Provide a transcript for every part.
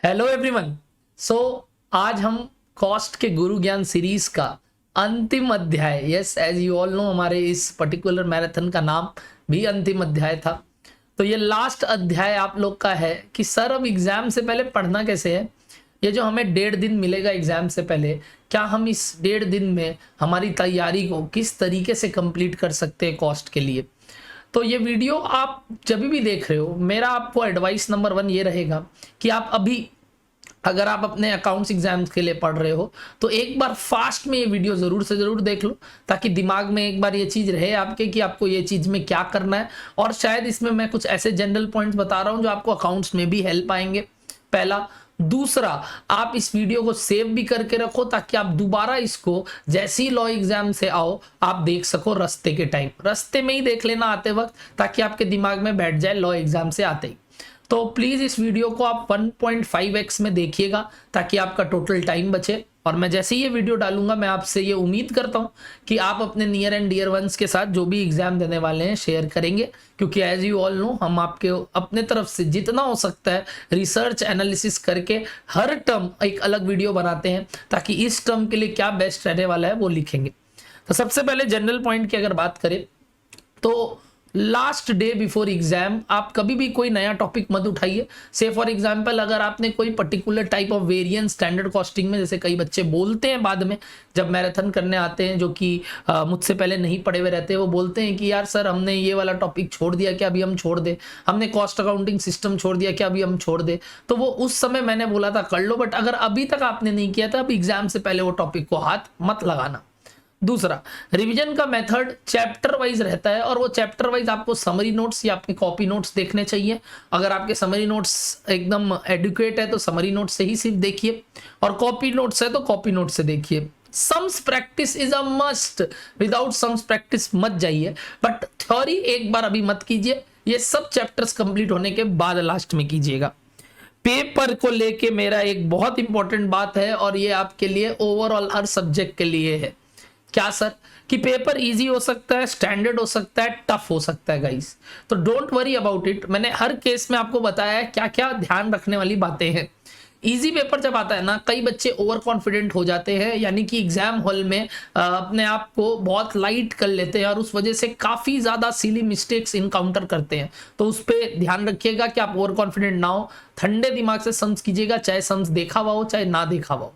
Hello everyone. सो आज हम cost के गुरु ज्ञान सीरीज का अंतिम अध्याय, yes as you all know हमारे इस पर्टिकुलर मैराथन का नाम भी अंतिम अध्याय था। तो ये लास्ट अध्याय आप लोग का है कि सर अब एग्जाम से पहले पढ़ना कैसे है। ये जो हमें 1.5 दिन मिलेगा एग्जाम से पहले, क्या हम इस 1.5 दिन में हमारी तैयारी को किस तरीके से कंप्लीट कर सकते हैं कॉस्ट के लिए। तो ये वीडियो आप जब भी देख रहे हो, मेरा आपको एडवाइस नंबर 1 ये रहेगा कि आप अभी अगर आप अपने अकाउंट्स एग्जाम्स के लिए पढ़ रहे हो तो एक बार फास्ट में ये वीडियो जरूर से जरूर देख लो, ताकि दिमाग में एक बार ये चीज रहे आपके कि आपको ये चीज में क्या करना है। और शायद इसमें मैं कुछ ऐसे जनरल पॉइंट्स बता रहा हूं जो आपको अकाउंट्स में भी हेल्प आएंगे, पहला। दूसरा, आप इस वीडियो को सेव भी करके रखो ताकि आप दोबारा इसको जैसे ही लॉ एग्जाम से आओ आप देख सको रास्ते के टाइम, रास्ते में ही देख लेना आते वक्त, ताकि आपके दिमाग में बैठ जाए लॉ एग्जाम से आते ही। तो प्लीज इस वीडियो को आप 1.5x में देखिएगा ताकि आपका टोटल टाइम बचे। और मैं जैसे ही ये वीडियो डालूंगा मैं आपसे ये उम्मीद करता हूं कि आप अपने नियर एंड डियर वंस के साथ जो भी एग्जाम देने वाले हैं शेयर करेंगे, क्योंकि एज यू ऑल नो हम आपके अपने तरफ से जितना हो सकता है रिसर्च एनालिसिस करके हर टर्म एक अलग वीडियो बनाते हैं, ताकि इस टर्म के लिए क्या बेस्ट रहने वाला है वो लिखेंगे। तो सबसे पहले जनरल पॉइंट की अगर बात करें तो लास्ट डे बिफोर एग्जाम आप कभी भी कोई नया टॉपिक मत उठाइए। से फॉर एग्जांपल अगर आपने कोई particular type of variance standard costing में, जैसे कई बच्चे बोलते हैं बाद में जब मैराथन करने आते हैं, जो कि मुझसे पहले नहीं पढ़े हुए रहते हैं, वो बोलते हैं कि यार सर हमने ये वाला टॉपिक छोड़ दिया, क्या अभी हम छोड़ दे, हमने कॉस्ट अकाउंटिंग सिस्टम छोड़ दिया, क्या अभी हम छोड़ दे। तो वो उस समय मैंने बोला था कर लो, बट अगर अभी तक आपने नहीं किया था, अब एग्जाम से पहले वो टॉपिक को हाथ मत लगाना। दूसरा, रिवीजन का मेथड चैप्टर वाइज रहता है और वो चैप्टर वाइज आपको समरी नोट्स या अपने कॉपी नोट्स देखने चाहिए। अगर आपके समरी नोट्स एकदम एडुकेट है तो समरी नोट्स से ही सिर्फ देखिए, और कॉपी नोट्स है तो कॉपी नोट्स से देखिए। Sums practice is a must, without sums practice मत जाइए, बट थ्योरी एक बार अभी मत कीजिए, ये सब चैप्टर्स कंप्लीट होने के बाद लास्ट में कीजिएगा। पेपर को लेके मेरा एक बहुत इंपॉर्टेंट बात है और ये आपके लिए ओवरऑल हर सब्जेक्ट के लिए है। क्या सर? कि पेपर इजी हो सकता है, स्टैंडर्ड हो सकता है, टफ हो सकता है गाइस, तो डोंट वरी अबाउट इट। मैंने हर केस में आपको बताया है क्या क्या ध्यान रखने वाली बातें हैं। इजी पेपर जब आता है ना, कई बच्चे ओवर कॉन्फिडेंट हो जाते हैं, यानी कि एग्जाम हॉल में अपने आप को बहुत लाइट कर लेते हैं और उस वजह से काफी ज्यादा सिली मिस्टेक्स इनकाउंटर करते हैं। तो उस पर ध्यान रखिएगा कि आप ओवर कॉन्फिडेंट ना हो, ठंडे दिमाग से सम्स कीजिएगा, चाहे सम्स देखा हुआ हो चाहे ना देखा हुआ हो।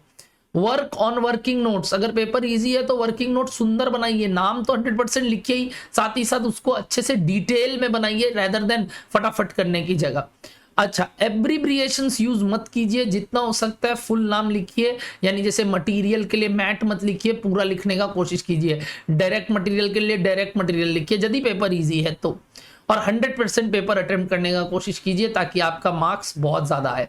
वर्क ऑन वर्किंग नोट्स, अगर पेपर इजी है तो वर्किंग नोट सुंदर बनाइए, नाम तो 100% लिखिए ही, साथ ही साथ उसको अच्छे से डिटेल में बनाइए रेदर देन फटाफट करने की जगह। अच्छा, एब्रिविएशंस यूज मत कीजिए, जितना हो सकता है फुल नाम लिखिए, यानी जैसे मटेरियल के लिए मैट मत लिखिए, पूरा लिखने का कोशिश कीजिए। डायरेक्ट मटेरियल के लिए डायरेक्ट मटेरियल लिखिए यदि पेपर इजी है तो, और 100% पेपर अटेम्प्ट करने का कोशिश कीजिए ताकि आपका मार्क्स बहुत ज्यादा आए।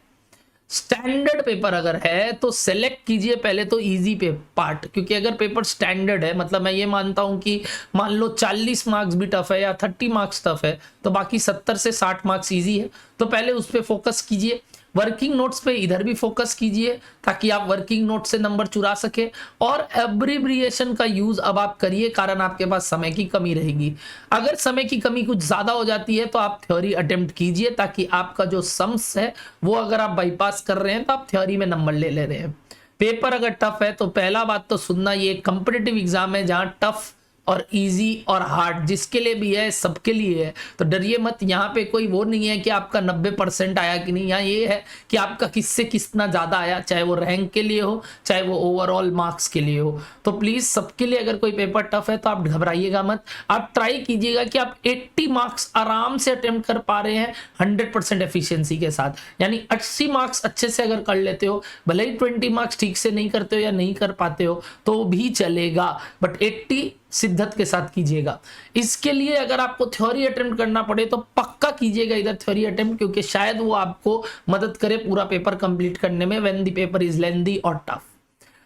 स्टैंडर्ड पेपर अगर है तो सेलेक्ट कीजिए पहले तो इजी पे पार्ट, क्योंकि अगर पेपर स्टैंडर्ड है, मतलब मैं ये मानता हूं कि मान लो 40 मार्क्स भी टफ है या 30 मार्क्स टफ है, तो बाकी 70 से 60 मार्क्स इजी है, तो पहले उस पर फोकस कीजिए। वर्किंग नोट्स पे इधर भी फोकस कीजिए ताकि आप वर्किंग नोट से नंबर चुरा सके, और एब्रिविएशन का यूज अब आप करिए, कारण आपके पास समय की कमी रहेगी। अगर समय की कमी कुछ ज्यादा हो जाती है तो आप थ्योरी अटेम्प्ट कीजिए, ताकि आपका जो सम्स है वो अगर आप बाईपास कर रहे हैं तो आप थ्योरी में नंबर ले रहे हैं। पेपर अगर टफ है तो पहला बात तो सुनना, ये कंपिटिटिव एग्जाम है जहां टफ और इजी और हार्ड जिसके लिए भी है सबके लिए है, तो डरिए मत। यहाँ पे कोई वो नहीं है कि आपका 90% आया कि नहीं, यहाँ ये है कि आपका किससे कितना ज्यादा आया, चाहे वो रैंक के लिए हो चाहे वो ओवरऑल मार्क्स के लिए हो। तो प्लीज सबके लिए अगर कोई पेपर टफ है तो आप घबराइएगा मत, आप ट्राई कीजिएगा कि आप 80 मार्क्स आराम से अटेम्प्ट कर पा रहे हैं 100% एफिशिएंसी के साथ, यानी 80 मार्क्स अच्छे से अगर कर लेते हो, भले ही 20 मार्क्स ठीक से नहीं करते हो या नहीं कर पाते हो तो भी चलेगा, बट 80 शिद्दत के साथ कीजिएगा। इसके लिए अगर आपको थ्योरी अटेम्प्ट करना पड़े तो पक्का कीजिएगा इधर थ्योरी अटेम्प्ट, क्योंकि शायद वो आपको मदद करे पूरा पेपर कंप्लीट करने में when the paper is lengthy और टफ।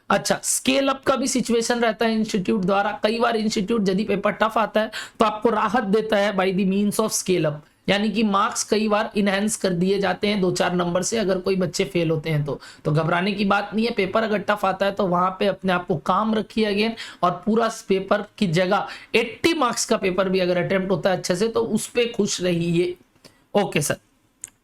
अच्छा, स्केल अप का भी सिचुएशन रहता है इंस्टीट्यूट द्वारा। कई बार इंस्टीट्यूट यदि पेपर टफ आता है तो आपको राहत देता है by the means of scale up, यानी कि मार्क्स कई बार इनहेंस कर दिए जाते हैं 2-4 नंबर से अगर कोई बच्चे फेल होते हैं तो घबराने की बात नहीं है। पेपर अगर टफ आता है तो वहां पे अपने आप को काम रखिए अगेन, और पूरा पेपर की जगह 80 मार्क्स का पेपर भी अगर अटेम्प्ट होता है अच्छे से तो उस पर खुश रहिए। Okay sir.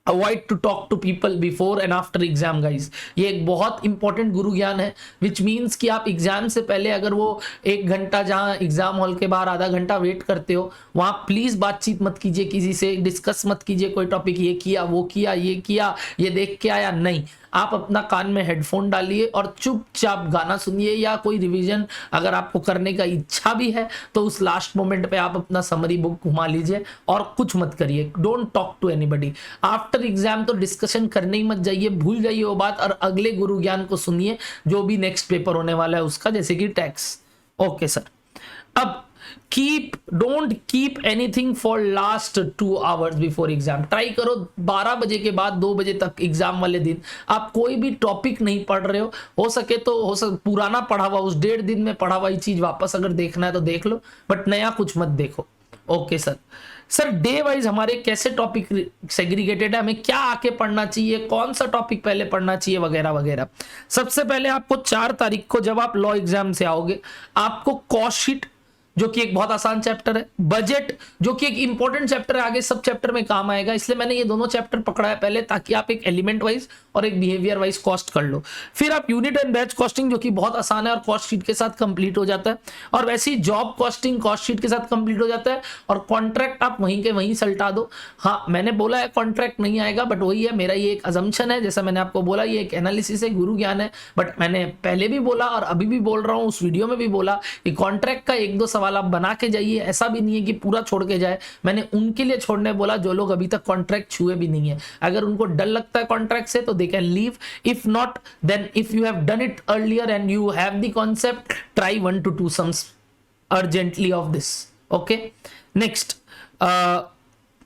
Avoid to talk to people before and after exam guys. ये एक बहुत इंपॉर्टेंट गुरु ज्ञान है, विच मीन्स कि आप एग्जाम से पहले अगर वो 1 घंटा जहां एग्जाम हॉल के बाहर आधा घंटा वेट करते हो, वहां प्लीज बातचीत मत कीजिए, किसी से डिस्कस मत कीजिए कोई टॉपिक, ये किया वो किया ये किया ये देख के आया, नहीं। आप अपना कान में हेडफोन डालिए और चुपचाप गाना सुनिए, या कोई रिवीजन अगर आपको करने का इच्छा भी है तो उस लास्ट मोमेंट पे आप अपना समरी बुक घुमा लीजिए और कुछ मत करिए। Don't talk to anybody after exam. तो डिस्कशन करने ही मत जाइए, भूल जाइए वो बात और अगले गुरु ज्ञान को सुनिए जो भी नेक्स्ट पेपर होने वाला है उसका, जैसे कि टैक्स। Okay sir. अब don't keep anything for last 2 hours before exam. Try करो 12 बजे के बाद 2 बजे तक एग्जाम वाले दिन आप कोई भी टॉपिक नहीं पढ़ रहे हो सके तो पुराना पढ़ा हुआ, उस 1.5 दिन में पढ़ा हुआ चीज वापस अगर देखना है तो देख लो, बट नया कुछ मत देखो। ओके सर डे वाइज हमारे कैसे टॉपिक सेग्रीगेटेड है, हमें क्या आके पढ़ना चाहिए, कौन सा टॉपिक पहले पढ़ना चाहिए वगैरह वगैरह। सबसे पहले आपको 4 तारीख को जब आप लॉ एग्जाम से आओगे, आपको कॉस्ट शीट जो कि एक बहुत आसान चैप्टर है, बजट जो कि एक इंपॉर्टेंट चैप्टर है, आगे सब चैप्टर में काम आएगा, इसलिए मैंने ये दोनों चैप्टर पकड़ा है पहले, ताकि आप एक एलिमेंट वाइज और एक बिहेवियर वाइज कॉस्ट कर लो। फिर आप यूनिट एंड बैच कॉस्टिंग जो कि बहुत आसान है और कॉस्ट शीट के साथ कंप्लीट हो जाता है, और वैसे ही जॉब कॉस्टिंग कॉस्ट शीट के साथ कंप्लीट हो जाता है, और कॉन्ट्रैक्ट आप वहीं के वहीं सल्टा दो। हाँ, मैंने बोला है कॉन्ट्रैक्ट नहीं आएगा, बट वही है, मेरा ये एक अजम्पशन है, जैसा मैंने आपको बोला ये एक एनालिसिस है, गुरु ज्ञान है, बट मैंने पहले भी बोला और अभी भी बोल रहा हूँ, उस वीडियो में भी बोला कि कॉन्ट्रैक्ट का 1-2 सवाल आप बना के जाइए, ऐसा भी नहीं है कि पूरा छोड़ के जाए। मैंने उनके लिए छोड़ने बोला जो लोग अभी तक कॉन्ट्रैक्ट छुए भी नहीं है। अगर उनको डर लगता है कॉन्ट्रैक्ट से तो they can leave, if not then if you have done it earlier and you have the concept, try 1 to 2 sums urgently of this. Okay, next,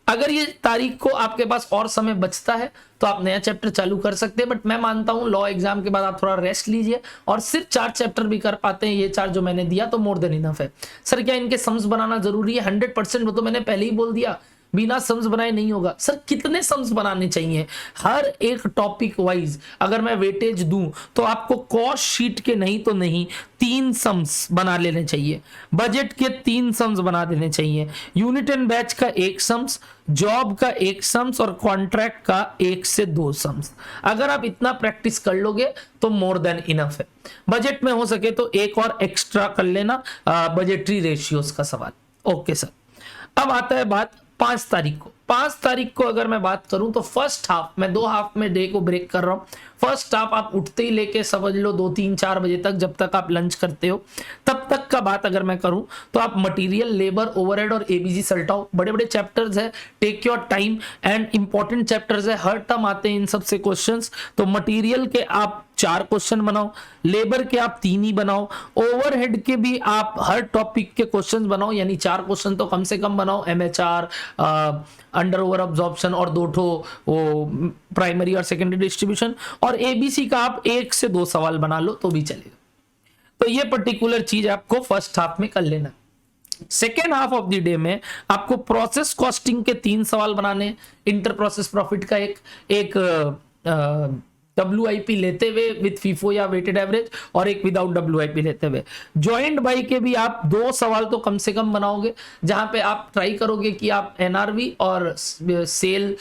अगर ये तारीख को आपके पास और समय बचता है तो आप नया चैप्टर चालू कर सकते हैं, बट मैं मानता हूं लॉ एग्जाम के बाद आप थोड़ा रेस्ट लीजिए, और सिर्फ 4 चैप्टर भी कर पाते हैं, ये 4 जो मैंने दिया तो मोर देन इनफ है। सर क्या इनके सम्स बनाना जरूरी है? 100%। वो तो मैंने पहले ही बोल दिया, बिना सम्स बनाए नहीं होगा। सर कितने सम्स बनाने चाहिए? हर एक टॉपिक वाइज अगर मैं वेटेज दूं तो आपको कॉस्ट शीट के नहीं तो नहीं 3 सम्स बना लेने चाहिए, बजट के 3 सम्स बना देने चाहिए, यूनिट एंड बैच का 1 सम्स, जॉब का 1 सम्स और कॉन्ट्रैक्ट का 1 से 2 सम्स। अगर आप इतना प्रैक्टिस कर लोगे तो मोर देन इनफ है। बजट में हो सके तो एक और एक्स्ट्रा कर लेना, बजटरी रेशियोज का सवाल। Okay sir. अब आता है बात 5 तारीख को। 5 तारीख को अगर मैं बात करूं तो फर्स्ट हाफ, मैं 2 हाफ में डे को ब्रेक कर रहा हूं। फर्स्ट हाफ आप उठते ही लेके समझ लो 2, 3, 4 बजे तक, जब तक आप लंच करते हो तब तक का बात अगर मैं करूं तो आप मटेरियल, लेबर, ओवरहेड और एबीसी सल्टाओ। बड़े बड़े चैप्टर्स है, take your time and important chapters है, हर टर्म आते हैं इन सबसे क्वेश्चंस। तो मटेरियल के आप 4 क्वेश्चन बनाओ, लेबर के आप 3 ही बनाओ, ओवरहेड के भी आप हर टॉपिक के क्वेश्चन बनाओ, यानी 4 क्वेश्चन तो कम से कम बनाओ, एमएचआर, अंडर ओवर अब्जॉर्प्शन और 2 ठो वो प्राइमरी और सेकेंडरी डिस्ट्रीब्यूशन, और एबीसी का आप 1 से 2 सवाल बना लो तो भी चलेगा। तो ये पर्टिकुलर चीज आपको फर्स्ट हाफ में कर लेना। Second half of the day में आपको प्रोसेस कॉस्टिंग के 3 सवाल बनाने, इंटर प्रोसेस प्रॉफिट का एक WIP लेते हुए विद फीफो या वेटेड एवरेज, और एक विदाउट WIP लेते हुए। जॉइंट बाई के भी आप 2 सवाल तो कम से कम बनाओगे, जहां पे आप ट्राई करोगे कि आप NRV और sale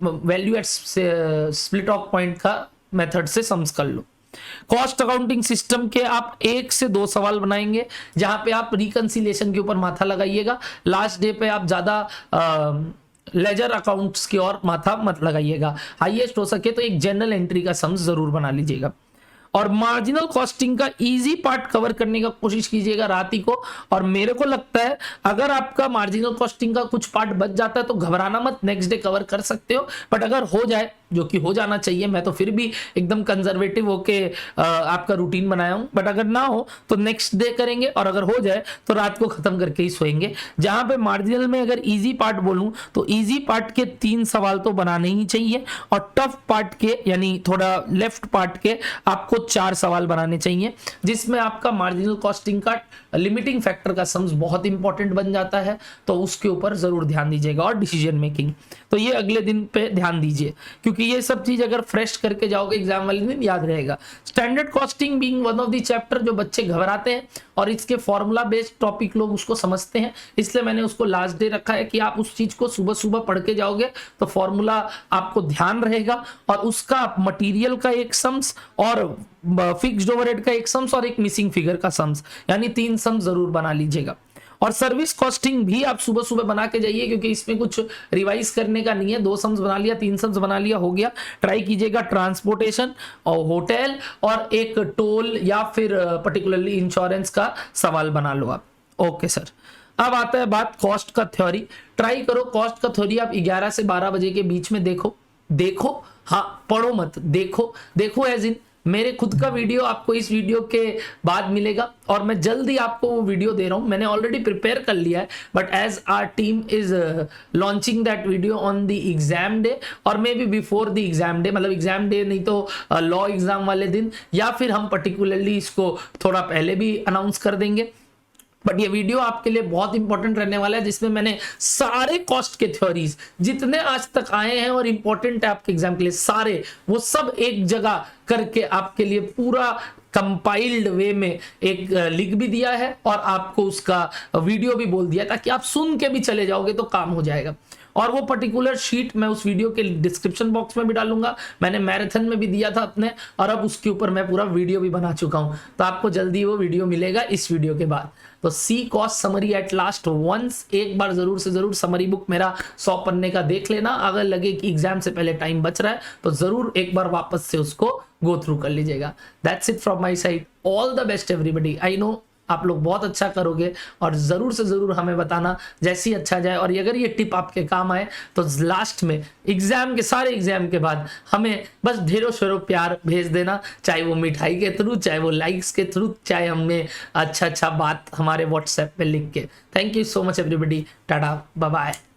value at split of point का मेथड से सम्स कर लो। कॉस्ट अकाउंटिंग सिस्टम के आप 1 से 2 सवाल बनाएंगे, जहां पे आप रिकंसिलिएशन के ऊपर माथा लगाइएगा। लास्ट डे पे आप ज्यादा लेजर अकाउंट्स की ओर माथा मत लगाइएगा। हाईएस्ट हो सके तो एक जनरल एंट्री का सम्स जरूर बना लीजिएगा, और मार्जिनल कॉस्टिंग का इजी पार्ट कवर करने का कोशिश कीजिएगा रात ही को। और मेरे को लगता है अगर आपका मार्जिनल कॉस्टिंग का कुछ पार्ट बच जाता है तो घबराना मत, नेक्स्ट डे कवर कर सकते हो। बट अगर हो जाए, जो कि हो जाना चाहिए, मैं तो फिर भी एकदम कंजर्वेटिव होके आपका रूटीन बनाया हूं, बट अगर ना हो तो नेक्स्ट डे करेंगे, और अगर हो जाए तो रात को खत्म करके ही सोएंगे। जहां पे मार्जिनल में अगर इजी पार्ट बोलूं तो इजी पार्ट के 3 सवाल तो बनाने ही चाहिए, और टफ पार्ट के यानी थोड़ा लेफ्ट पार्ट के आपको 4 सवाल बनाने चाहिए, जिसमें आपका मार्जिनल कॉस्टिंग का लिमिटिंग फैक्टर का सम्स बहुत इंपॉर्टेंट बन जाता है, तो उसके ऊपर जरूर ध्यान दीजिएगा। और डिसीजन मेकिंग तो ये अगले दिन पे ध्यान दीजिए, क्योंकि क्योंकि ये सब चीज अगर फ्रेश करके जाओगे एग्जाम वाले दिन याद रहेगा। Standard costing being one of the chapter, जो बच्चे घबराते हैं और इसके फॉर्मूला बेस्ड टॉपिक लोग उसको समझते हैं, इसलिए मैंने उसको लास्ट डे रखा है कि आप उस चीज को सुबह सुबह पढ़ के जाओगे तो फॉर्मूला आपको ध्यान रहेगा, और उसका मटेरियल का एक सम्स और फिक्स्ड ओवरहेड का एक सम्स और एक मिसिंग फिगर का सम्स, यानी 3 सम्स जरूर बना लीजिएगा। और सर्विस कॉस्टिंग भी आप सुबह सुबह बना के जाइए, क्योंकि इसमें कुछ रिवाइज करने का नहीं है। 2 सम्स बना लिया, 3 सम्स बना लिया, हो गया। ट्राई कीजिएगा ट्रांसपोर्टेशन और होटल और एक टोल या फिर पर्टिकुलरली इंश्योरेंस का सवाल बना लो आप। ओके सर, अब आता है बात कॉस्ट का थ्योरी। ट्राई करो कॉस्ट का थ्योरी आप 11 से 12 बजे के बीच में देखो, हाँ पढ़ो मत, देखो एज इन मेरे खुद का वीडियो आपको इस वीडियो के बाद मिलेगा, और मैं जल्दी आपको वो वीडियो दे रहा हूं। मैंने ऑलरेडी प्रिपेयर कर लिया है, but as our team is launching that video on the exam day और maybe before the exam day, मतलब एग्जाम डे नहीं तो लॉ एग्जाम वाले दिन, या फिर हम पर्टिकुलरली इसको थोड़ा पहले भी अनाउंस कर देंगे। बट ये वीडियो आपके लिए बहुत इंपॉर्टेंट रहने वाला है, जिसमें मैंने सारे कॉस्ट के थ्योरीज जितने आज तक आए हैं और इंपॉर्टेंट है आपके एग्जाम के लिए, सारे वो सब एक जगह करके आपके लिए पूरा कंपाइल्ड वे में एक लिख भी दिया है, और आपको उसका वीडियो भी बोल दिया, ताकि आप सुन के भी चले जाओगे तो काम हो जाएगा। और वो पर्टिकुलर शीट मैं उस वीडियो के डिस्क्रिप्शन बॉक्स में भी डालूंगा, मैंने मैराथन में भी दिया था अपने, और अब उसके ऊपर मैं पूरा वीडियो भी बना चुका हूं, तो आपको जल्दी वो वीडियो मिलेगा इस वीडियो के बाद। तो see cost summary at last once, एक बार जरूर से जरूर समरी बुक मेरा 100 पन्ने का देख लेना। अगर लगे कि एग्जाम से पहले टाइम बच रहा है तो जरूर एक बार वापस से उसको गो थ्रू कर लीजिएगा। That's it from my side, all the best everybody. I know आप लोग बहुत अच्छा करोगे, और जरूर से जरूर हमें बताना जैसी अच्छा जाए। और अगर ये टिप आपके काम आए तो लास्ट में एग्जाम के सारे एग्जाम के बाद हमें बस ढेरों शेरों प्यार भेज देना, चाहे वो मिठाई के थ्रू, चाहे वो लाइक्स के थ्रू, चाहे हमें अच्छा बात हमारे व्हाट्सएप पे लिख के। Thank you so much everybody, tata bye bye.